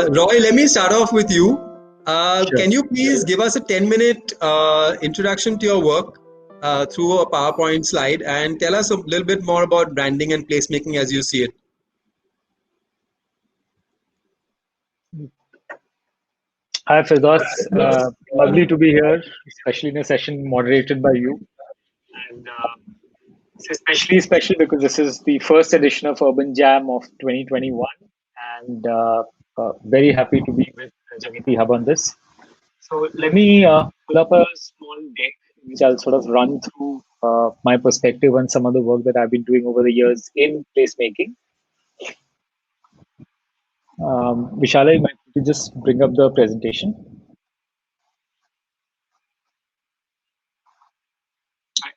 Roy, let me start off with you. Sure. Can you please give us a 10-minute introduction to your work through a PowerPoint slide and tell us a little bit more about branding and placemaking as you see it? Hi, Firdaus. Lovely to be here, especially in a session moderated by you. And it's especially special because this is the first edition of Urban Jam of 2021. And very happy to be with Jamiti Hub on this. So let me pull up a small deck, which I'll sort of run through my perspective on some of the work that I've been doing over the years in placemaking. Vishala, you might just bring up the presentation.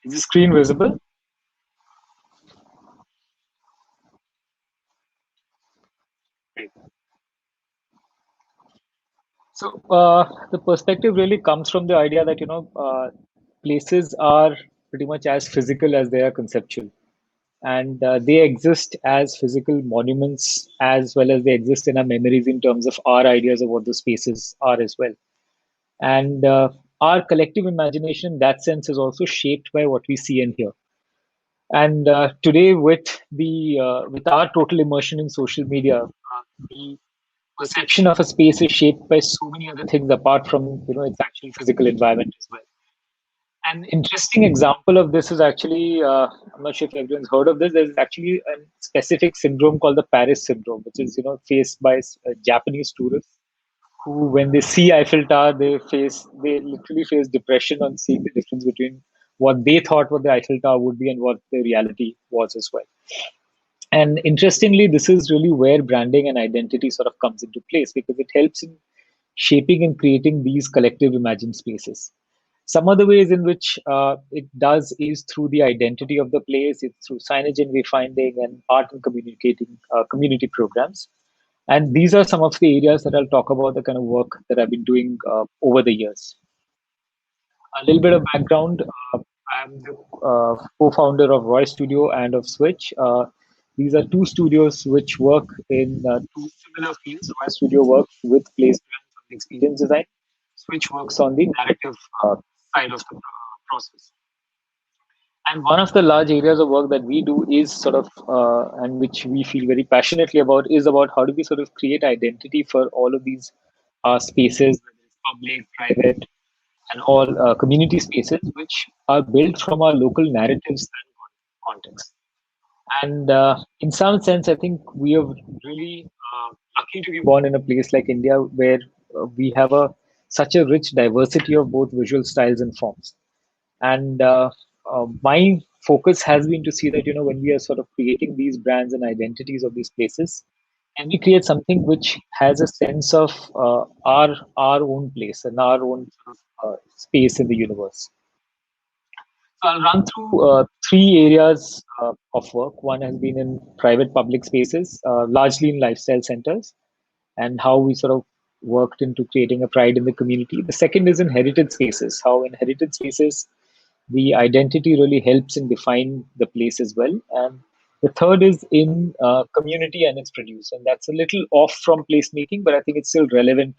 Is the screen visible? Great. So the perspective really comes from the idea that places are pretty much as physical as they are conceptual, and they exist as physical monuments as well as they exist in our memories in terms of our ideas of what the spaces are as well. And our collective imagination in that sense is also shaped by what we see and hear. And today, with our total immersion in social media, the perception of a space is shaped by so many other things apart from its actual physical environment as well. An interesting example of this is actually I'm not sure if everyone's heard of this. There's actually a specific syndrome called the Paris syndrome, which is faced by Japanese tourists who, when they see Eiffel Tower, they literally face depression on seeing the difference between what they thought what the Eiffel Tower would be and what the reality was as well. And interestingly, this is really where branding and identity sort of comes into place, because it helps in shaping and creating these collective imagined spaces. Some of the ways in which it does is through the identity of the place, it's through signage and wayfinding and art and communicating community programs. And these are some of the areas that I'll talk about, the kind of work that I've been doing over the years. A little bit of background. I'm the co-founder of Roy Studio and of Switch. These are two studios which work in two similar fields. Roy Studio works with place brands and experience design. Switch works on the narrative side of the process. And one of the large areas of work that we do is sort of, and which we feel very passionately about, is about how do we sort of create identity for all of these spaces, whether it's public, private, and all community spaces, which are built from our local narratives and context. And in some sense, I think we are really lucky to be born in a place like India, where we have such a rich diversity of both visual styles and forms. And my focus has been to see that when we are sort of creating these brands and identities of these places, and we create something which has a sense of our own place and our own space in the universe. So I'll run through three areas of work. One has been in private public spaces, largely in lifestyle centers, and how we sort of worked into creating a pride in the community. The second is in heritage spaces, how in heritage spaces, the identity really helps in define the place as well. And the third is in community and its produce. And that's a little off from placemaking, but I think it's still relevant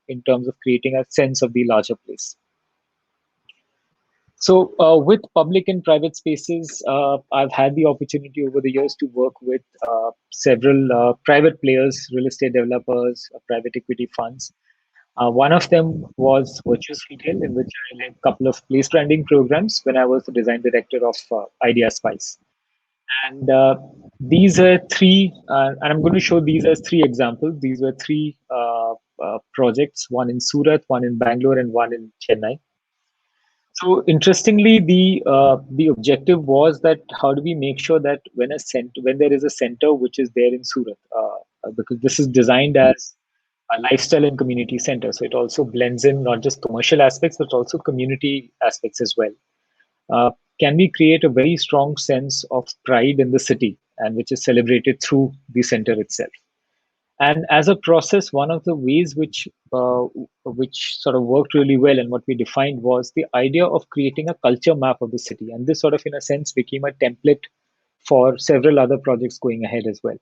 in terms of creating a sense of the larger place. So with public and private spaces, I've had the opportunity over the years to work with several private players, real estate developers, private equity funds. One of them was Virtuous Retail, in which I led a couple of place branding programs when I was the design director of Idea Spice. And these are three, and I'm going to show these as three examples. These were three projects, one in Surat, one in Bangalore, and one in Chennai. So interestingly, the objective was that how do we make sure that when there is a center which is there in Surat, because this is designed as a lifestyle and community center, so it also blends in not just commercial aspects but also community aspects as well. Can we create a very strong sense of pride in the city, and which is celebrated through the center itself? And as a process, one of the ways which sort of worked really well and what we defined was the idea of creating a culture map of the city. And this sort of, in a sense, became a template for several other projects going ahead as well.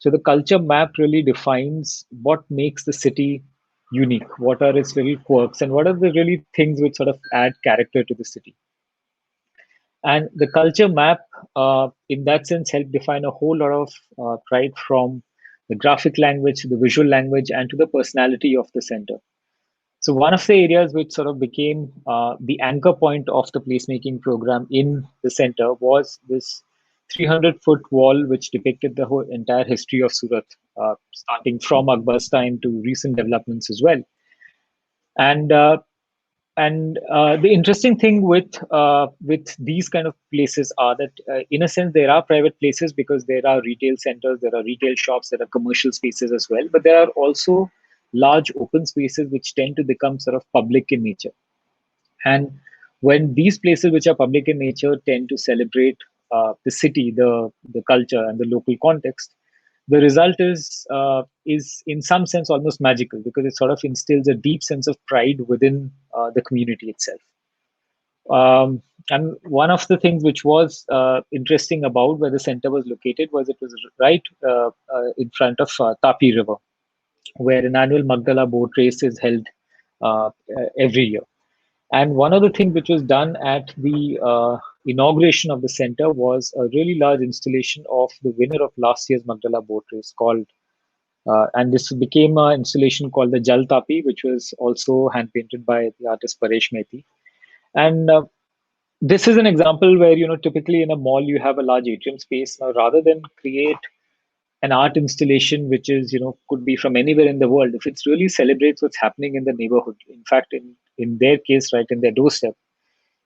So the culture map really defines what makes the city unique, what are its little quirks, and what are the really things which sort of add character to the city. And the culture map, in that sense, helped define a whole lot of right from the graphic language to the visual language and to the personality of the center. So one of the areas which sort of became the anchor point of the placemaking program in the center was this 300-foot wall, which depicted the whole entire history of Surat, starting from Akbar's time to recent developments as well. And the interesting thing with these kind of places are that, in a sense, there are private places because there are retail centers, there are retail shops, there are commercial spaces as well. But there are also large open spaces which tend to become sort of public in nature. And when these places which are public in nature tend to celebrate the city, the culture, and the local context, the result is in some sense almost magical because it sort of instills a deep sense of pride within the community itself. And one of the things which was interesting about where the center was located was it was right in front of Tapi River, where an annual Magdala boat race is held every year. And one of the things which was done at the inauguration of the center was a really large installation of the winner of last year's Magdala boat race called, and this became an installation called the Jal Tapi, which was also hand painted by the artist Paresh Mehti. And this is an example where, typically in a mall, you have a large atrium space. Now, rather than create an art installation which is could be from anywhere in the world, if it really celebrates what's happening in the neighborhood, in fact in their case right in their doorstep,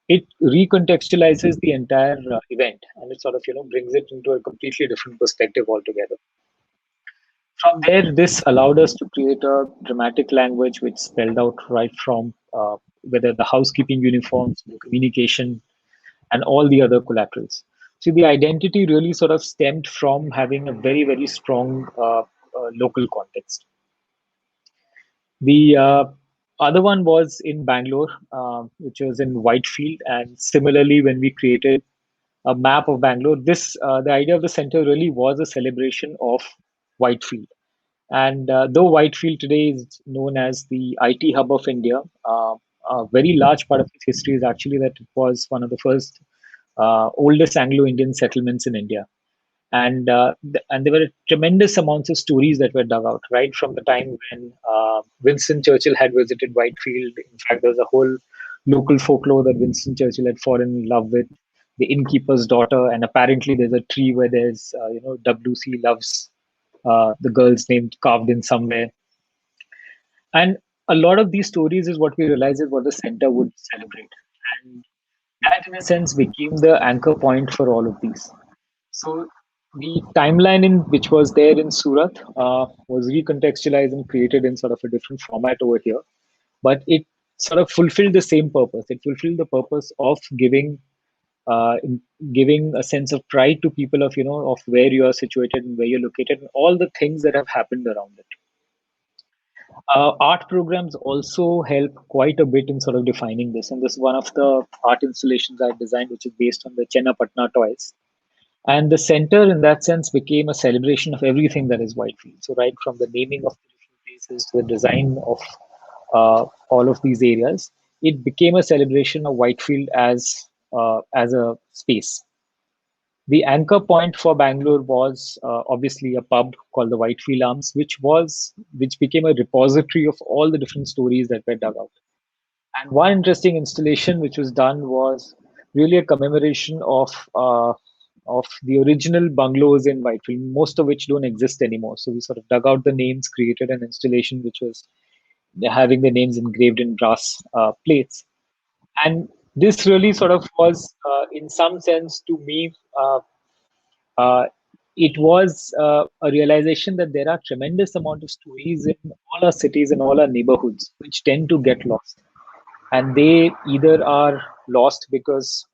it recontextualizes the entire event, and it sort of brings it into a completely different perspective altogether. From there, this allowed us to create a dramatic language which spelled out right from whether the housekeeping uniforms, the communication, and all the other collaterals. So the identity really sort of stemmed from having a very, very strong local context. The other one was in Bangalore, which was in Whitefield. And similarly, when we created a map of Bangalore, the idea of the center really was a celebration of Whitefield. And though Whitefield today is known as the IT hub of India, a very large part of its history is actually that it was one of the first oldest Anglo-Indian settlements in India. And there were tremendous amounts of stories that were dug out right from the time when Winston Churchill had visited Whitefield. In fact, there's a whole local folklore that Winston Churchill had fallen in love with the innkeeper's daughter, and apparently there's a tree where there's WC loves the girl's name carved in somewhere. And a lot of these stories is what we realized is what the center would celebrate. And that, in a sense, became the anchor point for all of these. So the timeline in which was there in Surat was recontextualized and created in sort of a different format over here. But it sort of fulfilled the same purpose. It fulfilled the purpose of giving a sense of pride to people of where you are situated and where you're located and all the things that have happened around it. Art programs also help quite a bit in sort of defining this. And this is one of the art installations I designed, which is based on the Chenna Patna toys. And the center, in that sense, became a celebration of everything that is Whitefield. So right from the naming of the different places to the design of all of these areas, it became a celebration of Whitefield as a space. The anchor point for Bangalore was obviously a pub called the Whitefield Arms, which became a repository of all the different stories that were dug out. And one interesting installation which was done was really a commemoration of the original bungalows in Whitefield, most of which don't exist anymore. So we sort of dug out the names, created an installation which was having the names engraved in brass plates. And this really sort of was, in some sense, to me, it was a realization that there are tremendous amount of stories in all our cities and all our neighborhoods which tend to get lost, and they either are lost because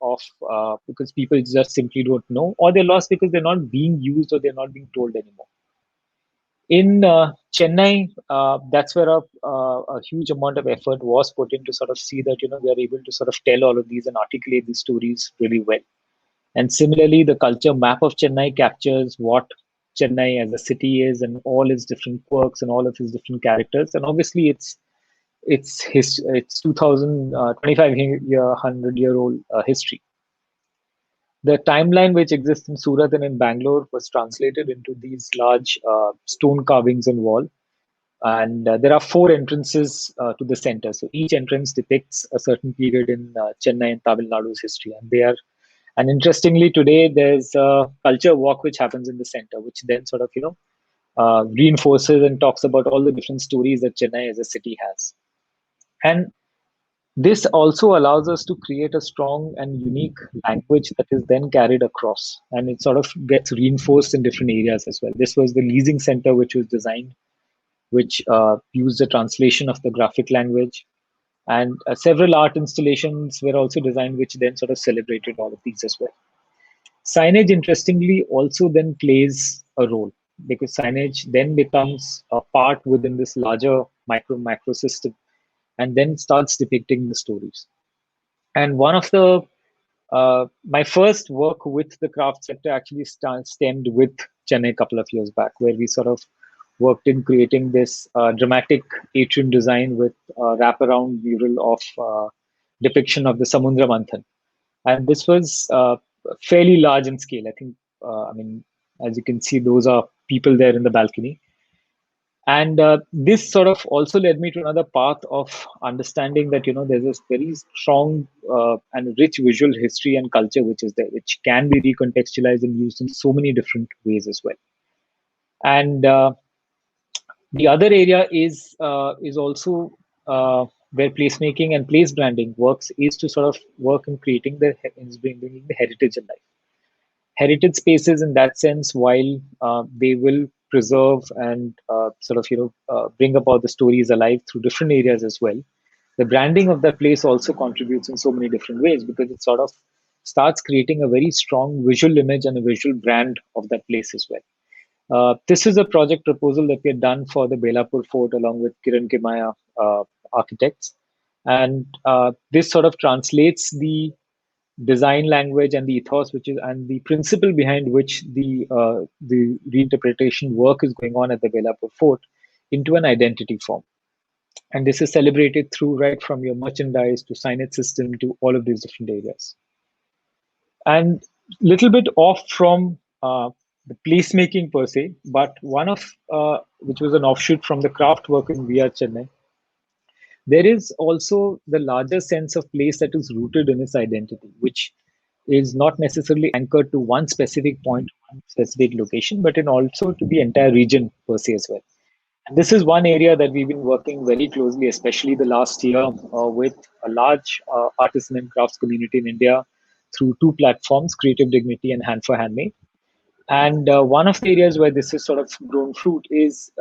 people just simply don't know, or they're lost because they're not being used or they're not being told anymore. In Chennai, that's where a huge amount of effort was put in to sort of see that we are able to sort of tell all of these and articulate these stories really well. And similarly, the culture map of Chennai captures what Chennai as a city is, and all its different quirks and all of its different characters. And obviously, it's 2025 year 100-year old history. The timeline which exists in Surat and in Bangalore was translated into these large stone carvings on wall. And there are four entrances to the center. So each entrance depicts a certain period in Chennai and Tamil Nadu's history. And interestingly, today there's a culture walk which happens in the center, which then sort of, reinforces and talks about all the different stories that Chennai as a city has. And this also allows us to create a strong and unique language that is then carried across, and it sort of gets reinforced in different areas as well. This was the leasing center which was designed, which used the translation of the graphic language, and several art installations were also designed, which then sort of celebrated all of these as well. Signage, interestingly, also then plays a role because signage then becomes a part within this larger macro system and then starts depicting the stories. And one of the my first work with the craft sector actually stemmed with Chennai a couple of years back, where we sort of worked in creating this dramatic atrium design with a wraparound mural of depiction of the Samundra Manthan. And this was fairly large in scale. I think, as you can see, those are people there in the balcony. And this sort of also led me to another path of understanding that, there's this very strong and rich visual history and culture which is there, which can be recontextualized and used in so many different ways as well. And the other area is also where placemaking and place branding works, is to sort of work in creating bringing the heritage alive. Heritage spaces, in that sense, while they will preserve and bring about the stories alive through different areas as well, the branding of that place also contributes in so many different ways, because it sort of starts creating a very strong visual image and a visual brand of that place as well. This is a project proposal that we had done for the Belapur Fort along with Kiran Kimaya architects. And this sort of translates the design language and the ethos, which is, and the principle behind which the reinterpretation work is going on at the Belapur Fort, into an identity form. And this is celebrated through right from your merchandise to signage system to all of these different areas. And little bit off from the placemaking per se, but one of which was an offshoot from the craft work in VR Chennai, there is also the larger sense of place that is rooted in its identity, which is not necessarily anchored to one specific point, one specific location, but in also to the entire region per se as well. And this is one area that we've been working very closely, especially the last year, with a large artisan and crafts community in India through two platforms, Creative Dignity and Hand for Handmade. And one of the areas where this has sort of grown fruit is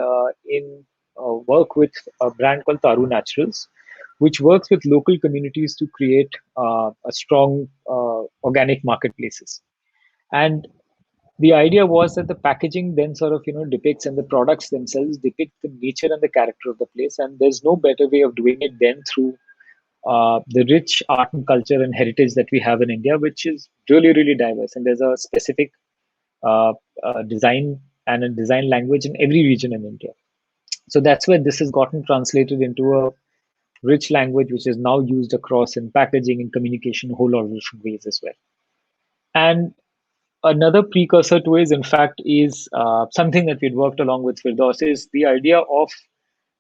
in work with a brand called Taru Naturals, which works with local communities to create a strong organic marketplaces. And the idea was that the packaging then sort of depicts, and the products themselves depict the nature and the character of the place. And there's no better way of doing it than through the rich art and culture and heritage that we have in India, which is really, really diverse. And there's a specific design and a design language in every region in India. So that's where this has gotten translated into a rich language, which is now used across in packaging and communication, a whole lot of different ways as well. And another precursor to is, in fact, is something that we'd worked along with Firdaus, is the idea of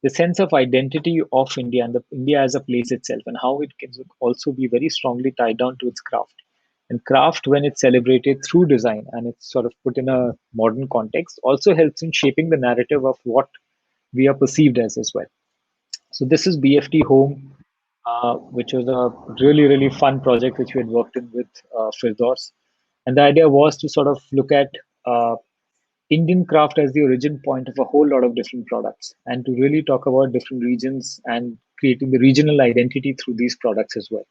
the sense of identity of India and the India as a place itself, and how it can also be very strongly tied down to its craft. And craft, when it's celebrated through design and it's sort of put in a modern context, also helps in shaping the narrative of what we are perceived as well. So this is BFT Home, which was a really, really fun project which we had worked in with Firdaus. And the idea was to sort of look at Indian craft as the origin point of a whole lot of different products, and to really talk about different regions and creating the regional identity through these products as well.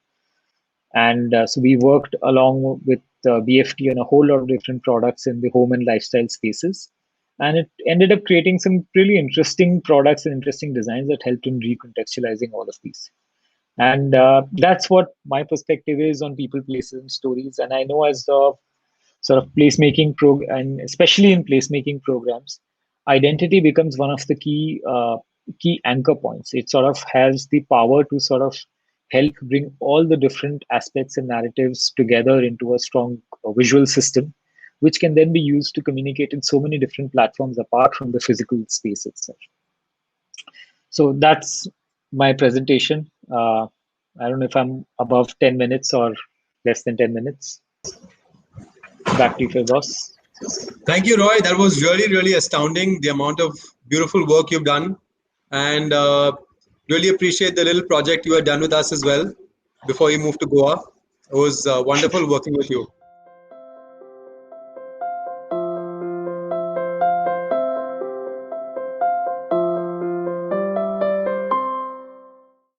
And so we worked along with BFT on a whole lot of different products in the home and lifestyle spaces. And it ended up creating some really interesting products and interesting designs that helped in recontextualizing all of these. And that's what my perspective is on people, places, and stories. And I know as sort of placemaking and especially in placemaking programs, identity becomes one of the key anchor points. It sort of has the power to sort of help bring all the different aspects and narratives together into a strong visual system, which can then be used to communicate in so many different platforms apart from the physical space itself. So that's my presentation. I don't know if I'm above 10 minutes or less than 10 minutes. Back to you, boss. Thank you, Roy. That was really, really astounding, the amount of beautiful work you've done. And really appreciate the little project you had done with us as well before you moved to Goa. It was wonderful working with you.